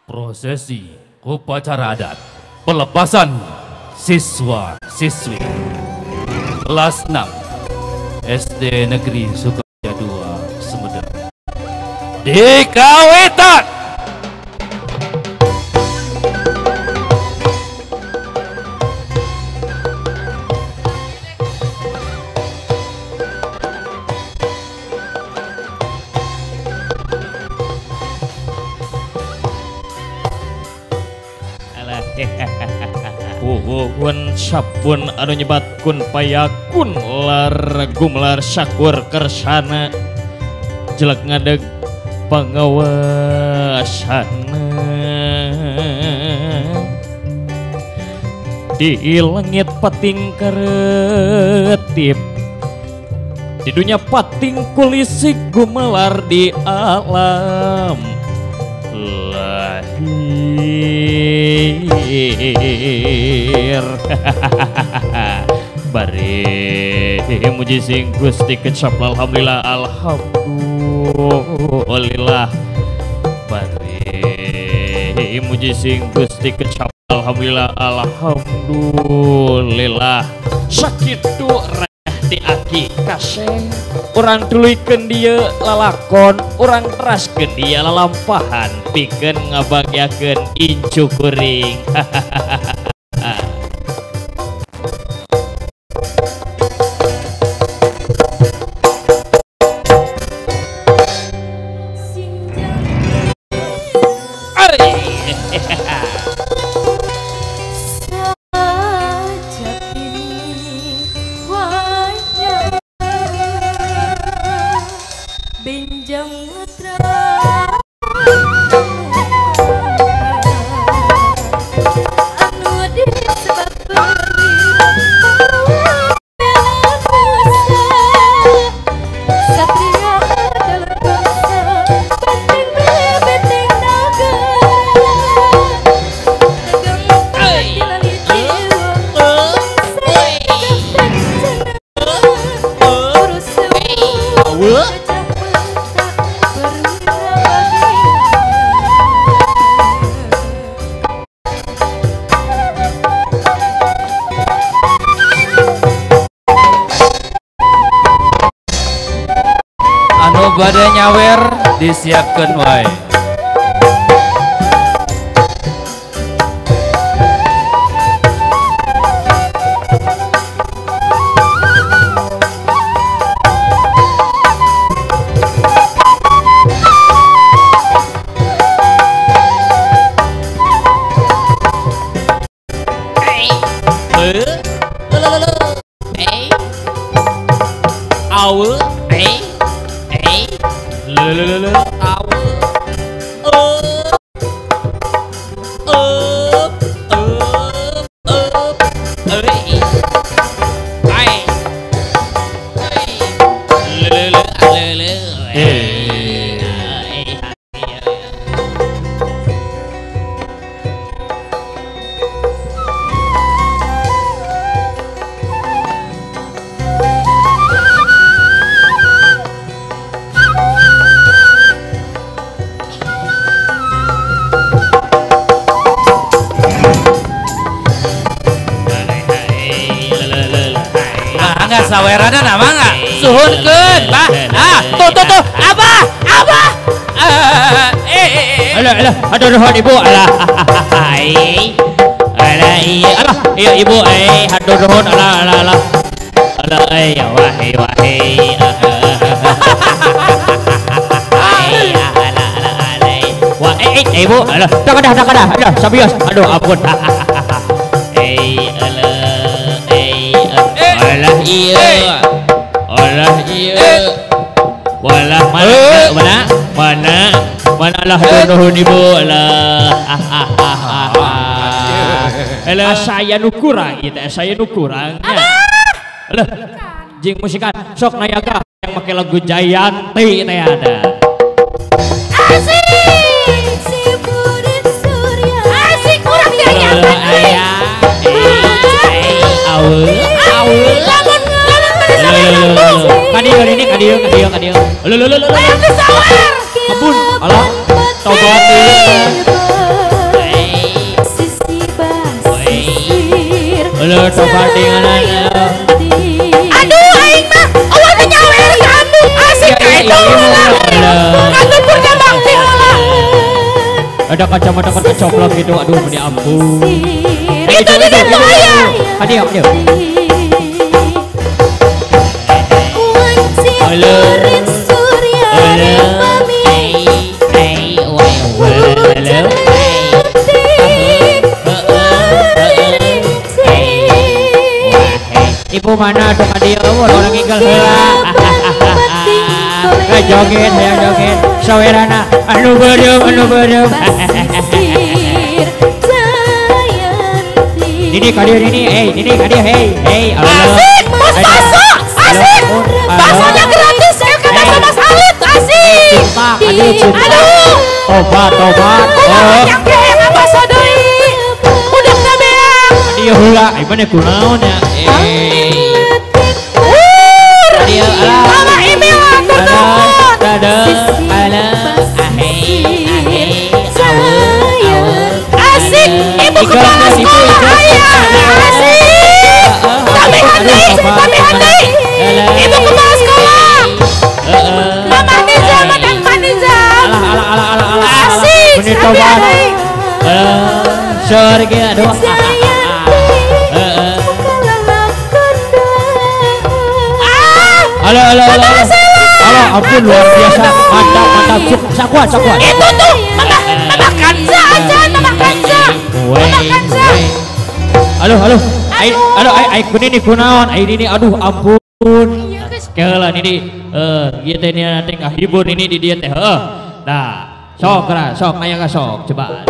Prosesi upacara adat pelepasan siswa-siswi kelas 6 SD Negeri Sukamulya 2 Sumedang dikawitan. Puhun sabun anu nyebatkeun payakun lar gumlar syakur kersana jelek ngadeg pangawasana di langit pating karetip di dunia pating kulisik gumelar di alam lahir bari muji sing Gusti kecap alhamdulillah alhamdulillah bari muji sing Gusti kecap alhamdulillah alhamdulillah sakitu di aki kasih orang tuluikeun dieu lalakon orang teraskeun dia lalampahan pikeun ngabagyakeun incu kuring bade nyawer disiapkan wae. Sawerana nama nggak? Suhunkeun, bah. Tuh, abah. Alah, aduh ibu, alah. Alah, iya ibu, aduh alah. Ya wah. Wah, ibu, alah. Dah, sabios. Aduh, ampun. Alah iya walah mana lah nuhun ibu lah alah saya nu kurang alah jing musikan sok nayaga yang make lagu Jayanti teh ada asik si Budi Surya asik kurang Jayanti Kadieu ini kadieu. Ampun, alah tobat Halo tobat dengan Aduh aing mah eueuh teh nyawer kamu asik kae itu atuh punya bakti heula. Ada kacamata kecoplok gitu, aduh ini ampun. Itu di situ aya. Hadiah. Halo. Ibu mana tuh dia orang inggal heula. Joget hayang joget sawerana anu beureup. Ini kadir ini kadir hey Asik bos baso asik basonya gratis saya ke baso Mas Alit asik. Aduh tobat yang kayak baso deui udah beang dia heula mana kunaon ya dia ala ini lah asik ibu kepala sekolah asik kami hati ibu kepala sekolah Mama Niza Madam Maniza asik kami hati sorry aduh halo ampun luar biasa mantap sakuat itu tuh Mama Kanza aja Mama Kanza halo ai kunini kunaon ai ini aduh ampun keula ini ieu teh nanti ngahibur ini di dieu teh nah sok aya ka sok coba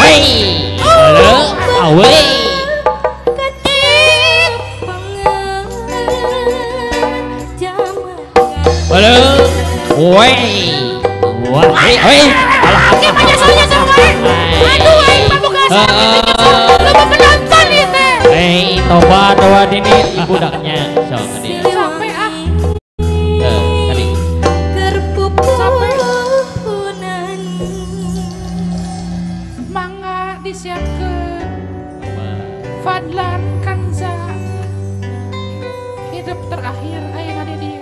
wei halo awei halo woi oke banyak soalnya sama aduh aing mah bukan lupa penonton ini tobat ini budaknya sok tadi sampai tadi mangga disiapkan Fadlan Kanza hidup terakhir aing ada dia.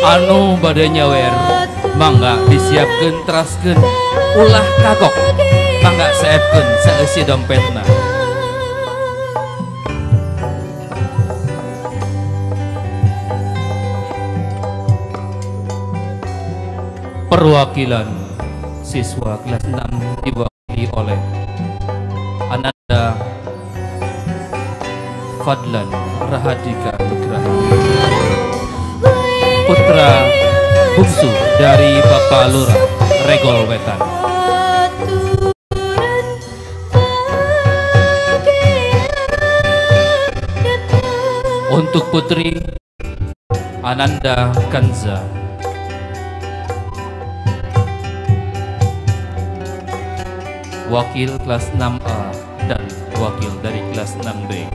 Anu bade nyawer mangga disiapkeun teraskeun ulah kagok mangga saepkeun saeusi dompetna perwakilan siswa kelas 6 diwakili oleh Ananda Fadlan Rahadika Nugraha putra bungsu dari Bapak Lurah Regol Wetan. Untuk putri Ananda Kanza, wakil kelas 6A dan wakil dari kelas 6B.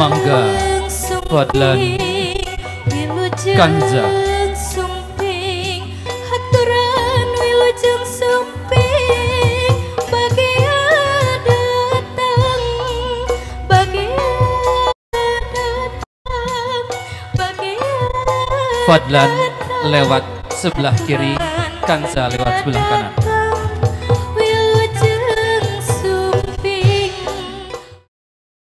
Mangga Fadlan Kanza Fadlan lewat sebelah kiri, Kanza lewat sebelah kanan.